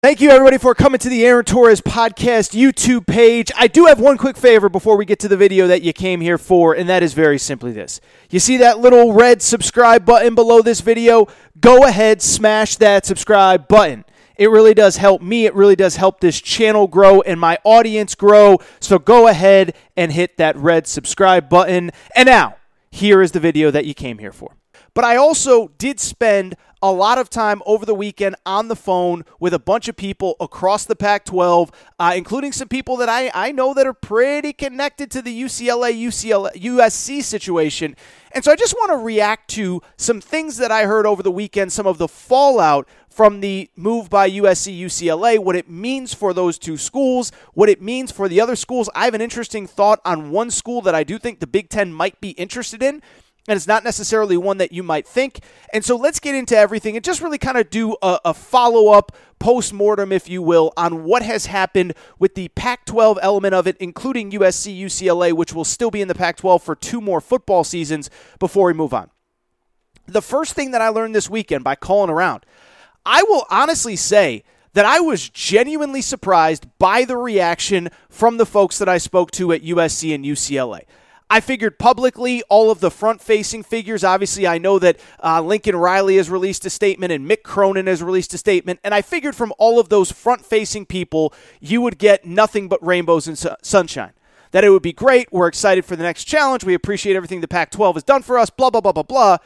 Thank you, everybody, for coming to the Aaron Torres Podcast YouTube page. I do have one quick favor before we get to the video that you came here for, and that is very simply this. You see that little red subscribe button below this video? Go ahead, smash that subscribe button. It really does help me. It really does help this channel grow and my audience grow. So go ahead and hit that red subscribe button. And now, here is the video that you came here for. But I also did spend a lot of time over the weekend on the phone with a bunch of people across the Pac-12, including some people that I know that are pretty connected to the USC situation. And so I just want to react to some things that I heard over the weekend, some of the fallout from the move by USC, UCLA, what it means for those two schools, what it means for the other schools. I have an interesting thought on one school that I do think the Big Ten might be interested in, and it's not necessarily one that you might think. And so let's get into everything and just really kind of do a follow-up, post-mortem, if you will, on what has happened with the Pac-12 element of it, including USC, UCLA, which will still be in the Pac-12 for 2 more football seasons before we move on. The first thing that I learned this weekend by calling around, I will honestly say that I was genuinely surprised by the reaction from the folks that I spoke to at USC and UCLA. I figured publicly, all of the front-facing figures, obviously I know that Lincoln Riley has released a statement and Mick Cronin has released a statement, and I figured from all of those front-facing people, you would get nothing but rainbows and sunshine. That it would be great, we're excited for the next challenge, we appreciate everything the Pac-12 has done for us, blah, blah, blah, blah, blah.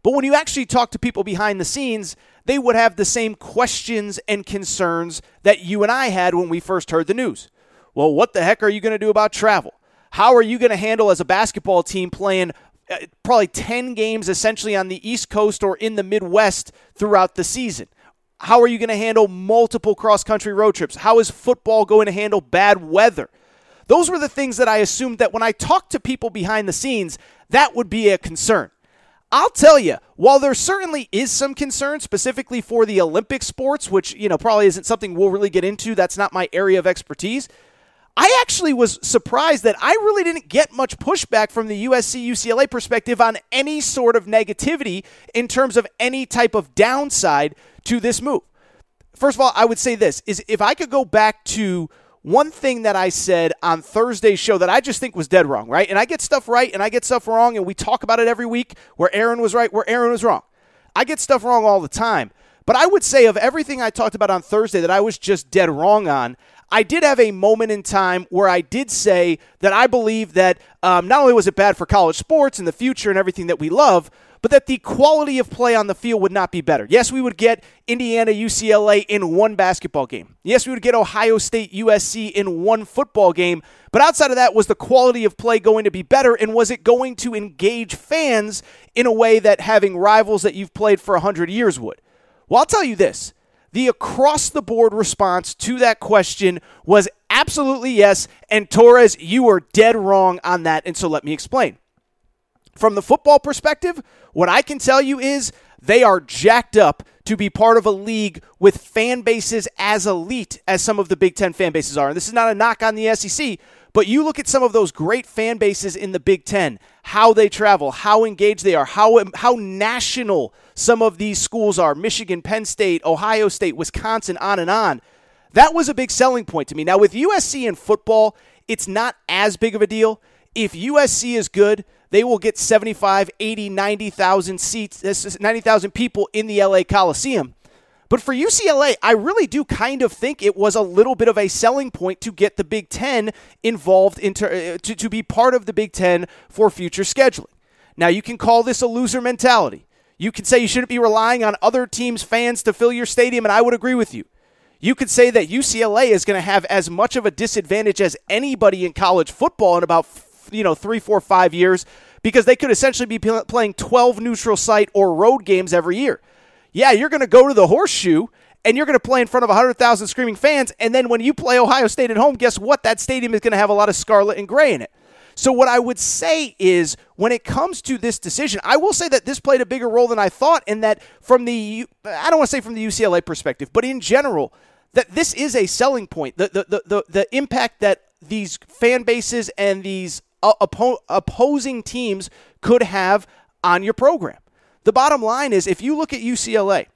But when you actually talk to people behind the scenes, they would have the same questions and concerns that you and I had when we first heard the news. Well, what the heck are you going to do about travel? How are you going to handle as a basketball team playing probably 10 games essentially on the East Coast or in the Midwest throughout the season? How are you going to handle multiple cross-country road trips? How is football going to handle bad weather? Those were the things that I assumed that when I talked to people behind the scenes, that would be a concern. I'll tell you, while there certainly is some concern specifically for the Olympic sports, which probably isn't something we'll really get into, that's not my area of expertise, I actually was surprised that I really didn't get much pushback from the USC-UCLA perspective on any sort of negativity in terms of any type of downside to this move. First of all, I would say this, is if I could go back to one thing that I said on Thursday's show that I just think was dead wrong, right? And I get stuff right and I get stuff wrong, and we talk about it every week where Aaron was right, where Aaron was wrong. I get stuff wrong all the time. But I would say of everything I talked about on Thursday that I was just dead wrong on, I did have a moment in time where I did say that I believe that not only was it bad for college sports and the future and everything that we love, but that the quality of play on the field would not be better. Yes, we would get Indiana, UCLA in one basketball game. Yes, we would get Ohio State, USC in one football game. But outside of that, was the quality of play going to be better, and was it going to engage fans in a way that having rivals that you've played for 100 years would? Well, I'll tell you this. The across-the-board response to that question was absolutely yes, and Torres, you were dead wrong on that, and so let me explain. From the football perspective, what I can tell you is they are jacked up to be part of a league with fan bases as elite as some of the Big Ten fan bases are. And this is not a knock on the SEC, but you look at some of those great fan bases in the Big Ten, how they travel, how engaged they are, how national some of these schools are, Michigan, Penn State, Ohio State, Wisconsin, on and on. That was a big selling point to me. Now, with USC in football, it's not as big of a deal. If USC is good, they will get 75, 80, 90,000 seats, 90,000 people in the LA Coliseum. But for UCLA, I really do kind of think it was a little bit of a selling point to get the Big Ten involved, to be part of the Big Ten for future scheduling. Now, you can call this a loser mentality. You could say you shouldn't be relying on other teams' fans to fill your stadium, and I would agree with you. You could say that UCLA is going to have as much of a disadvantage as anybody in college football in about 3, 4, 5 years, because they could essentially be playing 12 neutral site or road games every year. Yeah, you're going to go to the Horseshoe, and you're going to play in front of 100,000 screaming fans, and then when you play Ohio State at home, guess what? That stadium is going to have a lot of scarlet and gray in it. So what I would say is, when it comes to this decision, I will say that this played a bigger role than I thought, and that from the, I don't want to say from the UCLA perspective, but in general, that this is a selling point. The impact that these fan bases and these opposing teams could have on your program. The bottom line is, if you look at UCLA,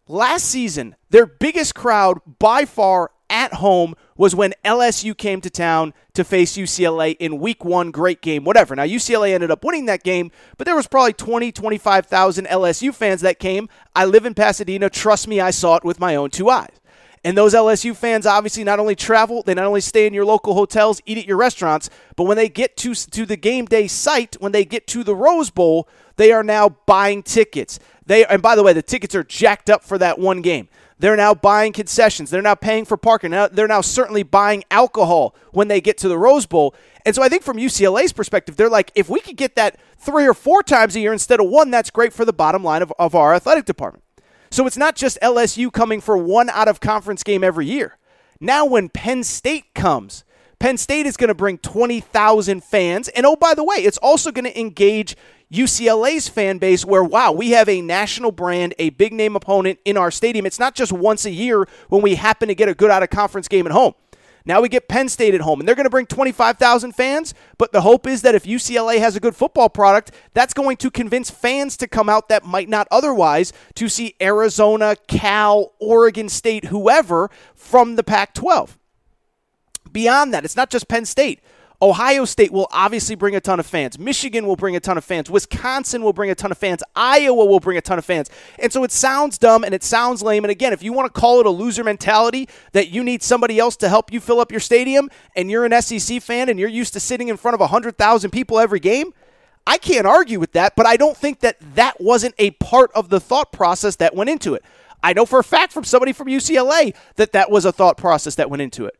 Last season, their biggest crowd by far at home was when LSU came to town to face UCLA in week 1, great game, whatever. Now, UCLA ended up winning that game, but there was probably 20, 25,000 LSU fans that came. I live in Pasadena. Trust me, I saw it with my own 2 eyes. And those LSU fans obviously not only travel, they not only stay in your local hotels, eat at your restaurants, but when they get to the game day site, when they get to the Rose Bowl, they are now buying tickets. And by the way, the tickets are jacked up for that one game. They're now buying concessions. They're now paying for parking. They're now certainly buying alcohol when they get to the Rose Bowl. And so I think from UCLA's perspective, they're like, if we could get that 3 or 4 times a year instead of 1, that's great for the bottom line of our athletic department. So it's not just LSU coming for 1 out-of-conference game every year. Now when Penn State comes, Penn State is going to bring 20,000 fans. And oh, by the way, it's also going to engage UCLA's fan base where, wow, we have a national brand, a big-name opponent in our stadium. It's not just once a year when we happen to get a good out-of-conference game at home. Now we get Penn State at home, and they're going to bring 25,000 fans, but the hope is that if UCLA has a good football product, that's going to convince fans to come out that might not otherwise to see Arizona, Cal, Oregon State, whoever from the Pac-12. Beyond that, it's not just Penn State. Ohio State will obviously bring a ton of fans. Michigan will bring a ton of fans. Wisconsin will bring a ton of fans. Iowa will bring a ton of fans. And so it sounds dumb and it sounds lame. And again, if you want to call it a loser mentality that you need somebody else to help you fill up your stadium and you're an SEC fan and you're used to sitting in front of 100,000 people every game, I can't argue with that, but I don't think that that wasn't a part of the thought process that went into it. I know for a fact from somebody from UCLA that that was a thought process that went into it.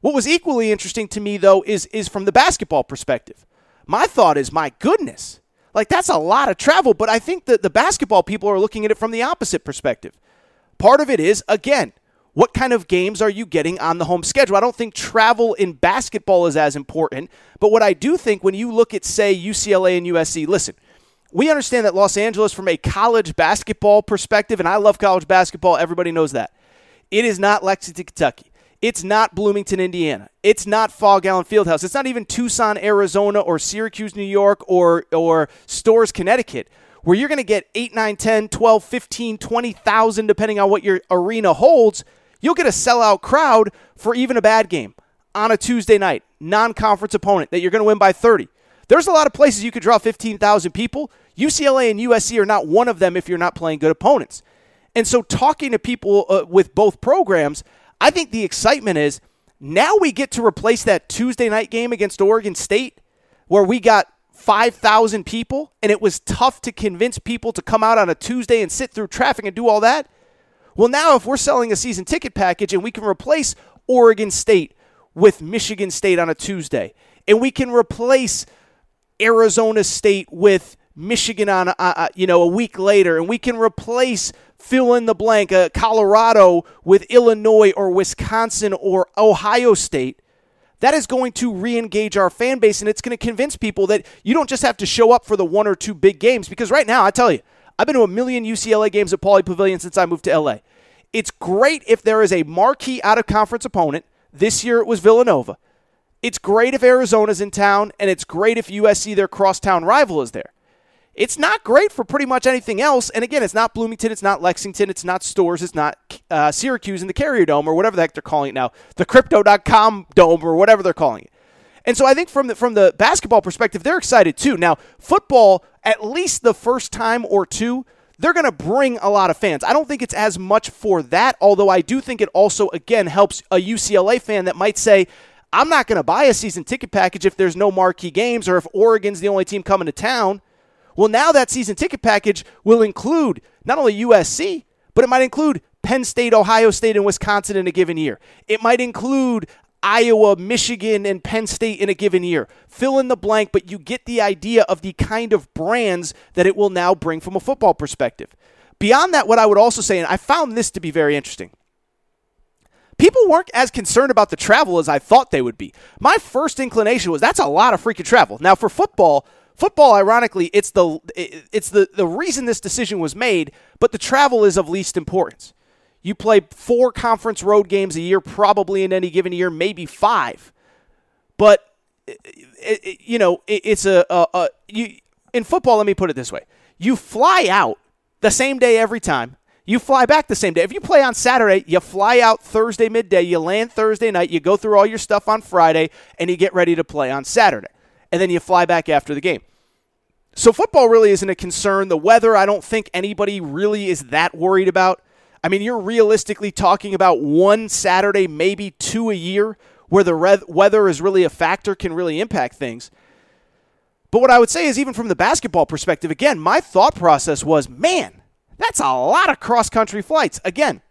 What was equally interesting to me, though, is from the basketball perspective. My thought is, my goodness, like that's a lot of travel, but I think that the basketball people are looking at it from the opposite perspective. Part of it is, again, what kind of games are you getting on the home schedule? I don't think travel in basketball is as important, but what I do think when you look at, say, UCLA and USC, listen, we understand that Los Angeles from a college basketball perspective, and I love college basketball, everybody knows that. It is not Lexington, Kentucky. It's not Bloomington, Indiana. It's not Fog Allen Fieldhouse. It's not even Tucson, Arizona, or Syracuse, New York, or Storrs, Connecticut, where you're going to get 8, 9, 10, 12, 15, 20,000, depending on what your arena holds. You'll get a sellout crowd for even a bad game on a Tuesday night, non-conference opponent that you're going to win by 30. There's a lot of places you could draw 15,000 people. UCLA and USC are not one of them if you're not playing good opponents. And so talking to people with both programs, I think the excitement is now we get to replace that Tuesday night game against Oregon State where we got 5,000 people and it was tough to convince people to come out on a Tuesday and sit through traffic and do all that. Well, now if we're selling a season ticket package and we can replace Oregon State with Michigan State on a Tuesday, and we can replace Arizona State with Michigan on a week later, and we can replace fill in the blank Colorado with Illinois or Wisconsin or Ohio State, that is going to re-engage our fan base, and it's going to convince people that you don't just have to show up for the 1 or 2 big games. Because right now, I tell you, I've been to a million UCLA games at Pauley Pavilion since I moved to LA. It's great if there is a marquee out-of-conference opponent. This year it was Villanova. It's great if Arizona's in town, and it's great if USC, their crosstown rival, is there. It's not great for pretty much anything else. And again, it's not Bloomington, it's not Lexington, it's not Storrs, it's not Syracuse in the Carrier Dome or whatever the heck they're calling it now, the Crypto.com Dome or whatever they're calling it. And so I think from the basketball perspective, they're excited too. Now, football, at least the first time or two, they're going to bring a lot of fans. I don't think it's as much for that, although I do think it also, again, helps a UCLA fan that might say, I'm not going to buy a season ticket package if there's no marquee games or if Oregon's the only team coming to town. Well, now that season ticket package will include not only USC, but it might include Penn State, Ohio State, and Wisconsin in a given year. It might include Iowa, Michigan, and Penn State in a given year. Fill in the blank, but you get the idea of the kind of brands that it will now bring from a football perspective. Beyond that, what I would also say, and I found this to be very interesting, people weren't as concerned about the travel as I thought they would be. My first inclination was that's a lot of freaking travel. Now, for football, ironically, it's the reason this decision was made, but the travel is of least importance. You play 4 conference road games a year, probably in any given year, maybe 5. But it's in football. Let me put it this way: you fly out the same day every time. You fly back the same day. If you play on Saturday, you fly out Thursday midday, you land Thursday night, you go through all your stuff on Friday, and you get ready to play on Saturday. And then you fly back after the game. So football really isn't a concern. The weather, I don't think anybody really is that worried about. I mean, you're realistically talking about one Saturday, maybe two a year, where the weather is really a factor, can really impact things. But what I would say is, even from the basketball perspective, again, my thought process was, man, that's a lot of cross-country flights. Again,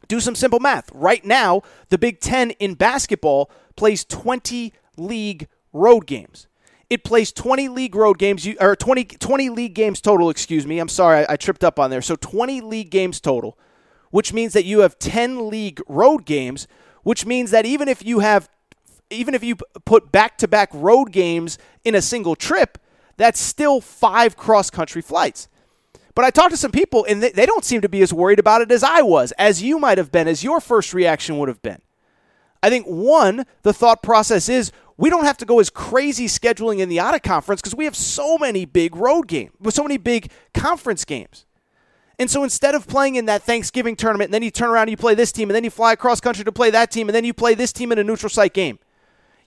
do some simple math. Right now, the Big Ten in basketball plays 20 league road games. It plays 20 league road games, or 20 league games total, excuse me. I'm sorry, I tripped up on there. So 20 league games total, which means that you have 10 league road games, which means that even if you put back-to-back road games in a single trip, that's still 5 cross-country flights. But I talked to some people, and they don't seem to be as worried about it as I was, as you might have been, as your first reaction would have been. I think, one, the thought process is we don't have to go as crazy scheduling in the out-of-conference because we have so many big road games, with so many big conference games. And so instead of playing in that Thanksgiving tournament, and then you turn around and you play this team, and then you fly across country to play that team, and then you play this team in a neutral site game.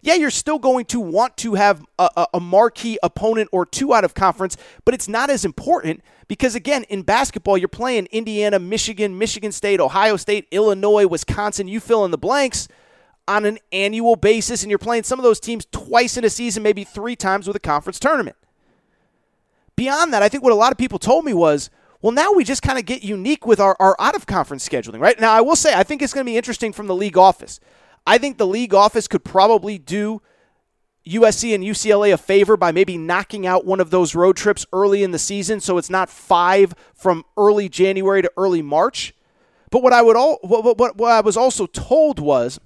Yeah, you're still going to want to have a marquee opponent or two out of conference, but it's not as important because, again, in basketball, you're playing Indiana, Michigan, Michigan State, Ohio State, Illinois, Wisconsin, you fill in the blanks on an annual basis, and you're playing some of those teams twice in a season, maybe 3 times with a conference tournament. Beyond that, I think what a lot of people told me was, well, now we just kind of get unique with our out-of-conference scheduling, right? Now, I will say, I think it's going to be interesting from the league office. I think the league office could probably do USC and UCLA a favor by maybe knocking out one of those road trips early in the season so it's not 5 from early January to early March. But what I was also told was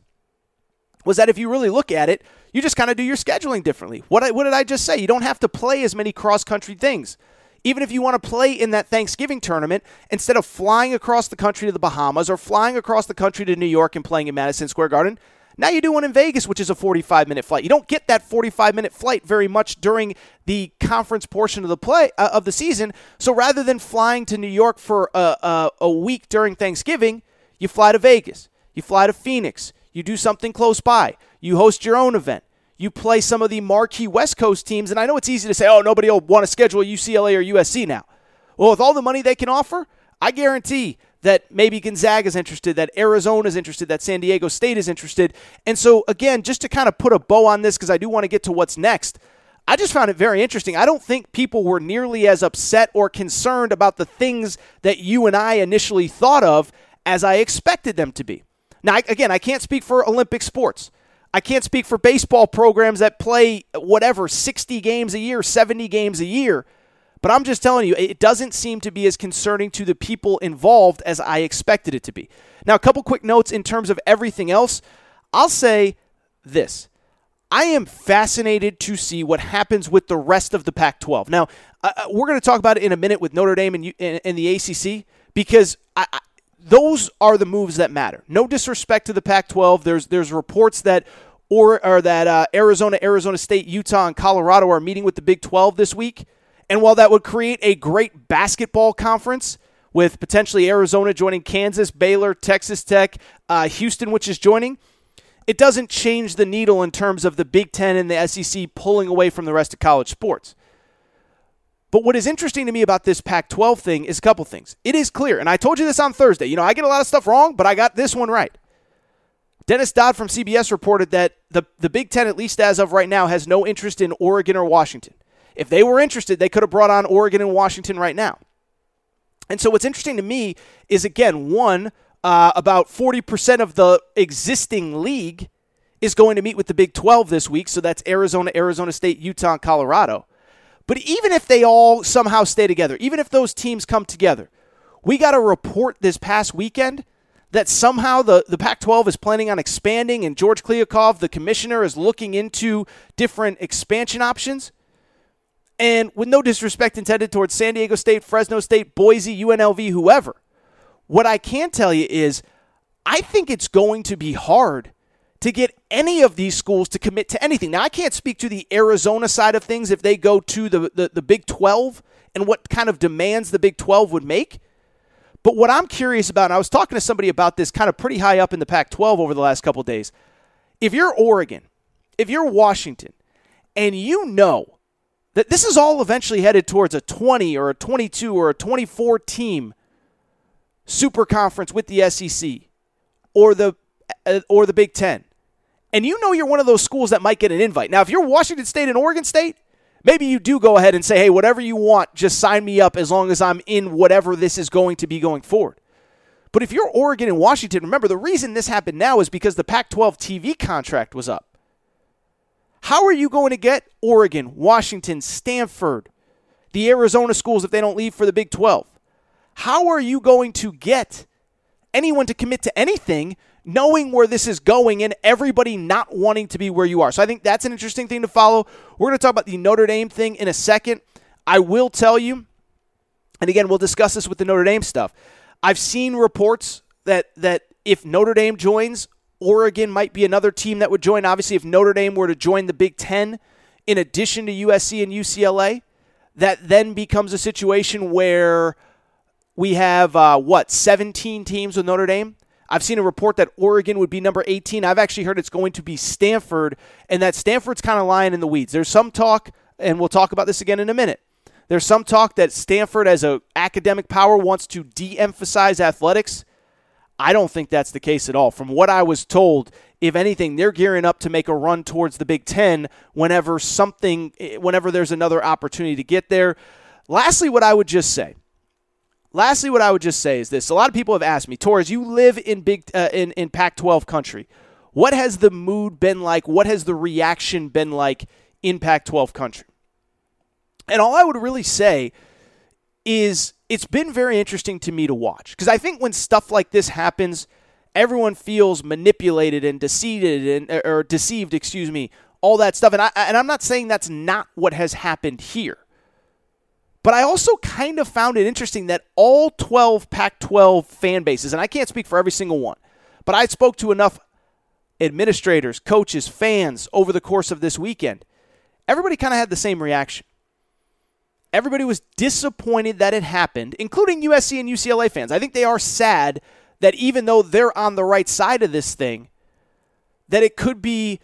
that if you really look at it, you just kind of do your scheduling differently. What did I just say? You don't have to play as many cross-country things. Even if you want to play in that Thanksgiving tournament, instead of flying across the country to the Bahamas or flying across the country to New York and playing in Madison Square Garden, now you do one in Vegas, which is a 45-minute flight. You don't get that 45-minute flight very much during the conference portion of the season. So rather than flying to New York for a week during Thanksgiving, you fly to Vegas. You fly to Phoenix. You do something close by. You host your own event. You play some of the marquee West Coast teams, and I know it's easy to say, oh, nobody will want to schedule UCLA or USC now. Well, with all the money they can offer, I guarantee that maybe Gonzaga is interested, that Arizona is interested, that San Diego State is interested. And so, again, just to kind of put a bow on this, because I do want to get to what's next, I just found it very interesting. I don't think people were nearly as upset or concerned about the things that you and I initially thought of as I expected them to be. Now, again, I can't speak for Olympic sports. I can't speak for baseball programs that play, 60 games a year, 70 games a year. But I'm just telling you, it doesn't seem to be as concerning to the people involved as I expected it to be. Now, a couple quick notes in terms of everything else. I'll say this. I am fascinated to see what happens with the rest of the Pac-12. Now, we're going to talk about it in a minute with Notre Dame and the ACC because those are the moves that matter. No disrespect to the Pac-12. There's reports that Arizona State, Utah, and Colorado are meeting with the Big 12 this week. And while that would create a great basketball conference with potentially Arizona joining Kansas, Baylor, Texas Tech, Houston, which is joining, it doesn't change the needle in terms of the Big Ten and the SEC pulling away from the rest of college sports. But what is interesting to me about this Pac-12 thing is a couple things. It is clear, and I told you this on Thursday. You know, I get a lot of stuff wrong, but I got this one right. Dennis Dodd from CBS reported that the Big Ten, at least as of right now, has no interest in Oregon or Washington. If they were interested, they could have brought on Oregon and Washington right now. And so what's interesting to me is, again, about 40% of the existing league is going to meet with the Big 12 this week. So that's Arizona, Arizona State, Utah, and Colorado. But even if they all somehow stay together, even if those teams come together, we got a report this past weekend that somehow the Pac-12 is planning on expanding, and George Kliavkoff, the commissioner, is looking into different expansion options. And with no disrespect intended towards San Diego State, Fresno State, Boise, UNLV, whoever, what I can tell you is I think it's going to be hard to get any of these schools to commit to anything. Now, I can't speak to the Arizona side of things if they go to the Big 12 and what kind of demands the Big 12 would make. But what I'm curious about, and I was talking to somebody about this kind of pretty high up in the Pac-12 over the last couple of days. If you're Oregon, if you're Washington, and you know that this is all eventually headed towards a 20 or a 22 or a 24 team super conference with the SEC or the Big Ten, and you know you're one of those schools that might get an invite. Now, if you're Washington State and Oregon State, maybe you do go ahead and say, hey, whatever you want, just sign me up as long as I'm in whatever this is going to be going forward. But if you're Oregon and Washington, remember, the reason this happened now is because the Pac-12 TV contract was up. How are you going to get Oregon, Washington, Stanford, the Arizona schools if they don't leave for the Big 12? How are you going to get anyone to commit to anything knowing where this is going and everybody not wanting to be where you are? So I think that's an interesting thing to follow. We're going to talk about the Notre Dame thing in a second. I will tell you, and again, we'll discuss this with the Notre Dame stuff. I've seen reports that if Notre Dame joins, Oregon might be another team that would join. Obviously, if Notre Dame were to join the Big Ten in addition to USC and UCLA, that then becomes a situation where we have, 17 teams with Notre Dame? I've seen a report that Oregon would be number 18. I've actually heard it's going to be Stanford, and that Stanford's kind of lying in the weeds. There's some talk, and we'll talk about this again in a minute. There's some talk that Stanford, as an academic power, wants to de-emphasize athletics. I don't think that's the case at all. From what I was told, if anything, they're gearing up to make a run towards the Big Ten whenever there's another opportunity to get there. Lastly, what I would just say is this. A lot of people have asked me, Torres, you live in Pac-12 country. What has the mood been like? What has the reaction been like in Pac-12 country? And all I would really say is it's been very interesting to me to watch. Because I think when stuff like this happens, everyone feels manipulated and deceived, all that stuff. And I'm not saying that's not what has happened here. But I also kind of found it interesting that all 12 Pac-12 fan bases, and I can't speak for every single one, but I spoke to enough administrators, coaches, fans over the course of this weekend. Everybody kind of had the same reaction. Everybody was disappointed that it happened, including USC and UCLA fans. I think they are sad that even though they're on the right side of this thing, that it could be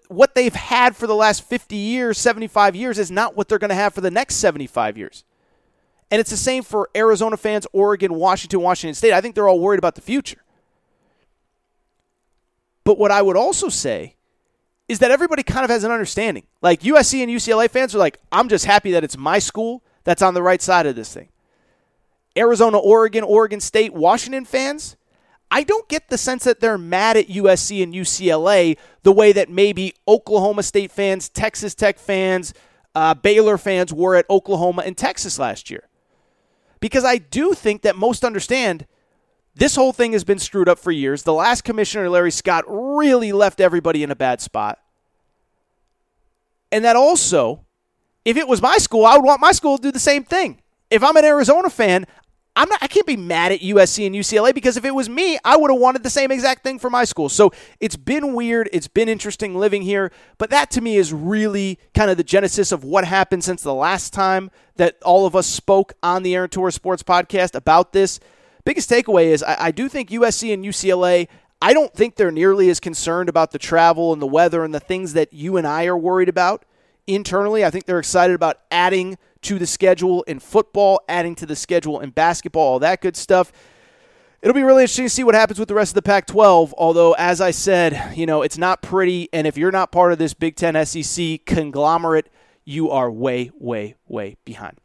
what they've had for the last 50 years, 75 years is not what they're going to have for the next 75 years. And it's the same for Arizona fans, Oregon, Washington State. I think they're all worried about the future. But what I would also say is that everybody kind of has an understanding. Like USC and UCLA fans are like, I'm just happy that it's my school that's on the right side of this thing. Arizona, Oregon State, Washington fans, I don't get the sense that they're mad at USC and UCLA the way that maybe Oklahoma State fans, Texas Tech fans, Baylor fans were at Oklahoma and Texas last year. Because I do think that most understand this whole thing has been screwed up for years. The last commissioner, Larry Scott, really left everybody in a bad spot. And that also, if it was my school, I would want my school to do the same thing. If I'm an Arizona fan, I can't be mad at USC and UCLA because if it was me, I would have wanted the same exact thing for my school. So it's been weird. It's been interesting living here. But that to me is really kind of the genesis of what happened since the last time that all of us spoke on the Aaron Torres Sports Podcast about this. Biggest takeaway is I do think USC and UCLA, I don't think they're nearly as concerned about the travel and the weather and the things that you and I are worried about internally. I think they're excited about adding to the schedule in football, adding to the schedule in basketball, all that good stuff. It'll be really interesting to see what happens with the rest of the Pac-12, although, as I said, it's not pretty, and if you're not part of this Big Ten SEC conglomerate, you are way, way, way behind.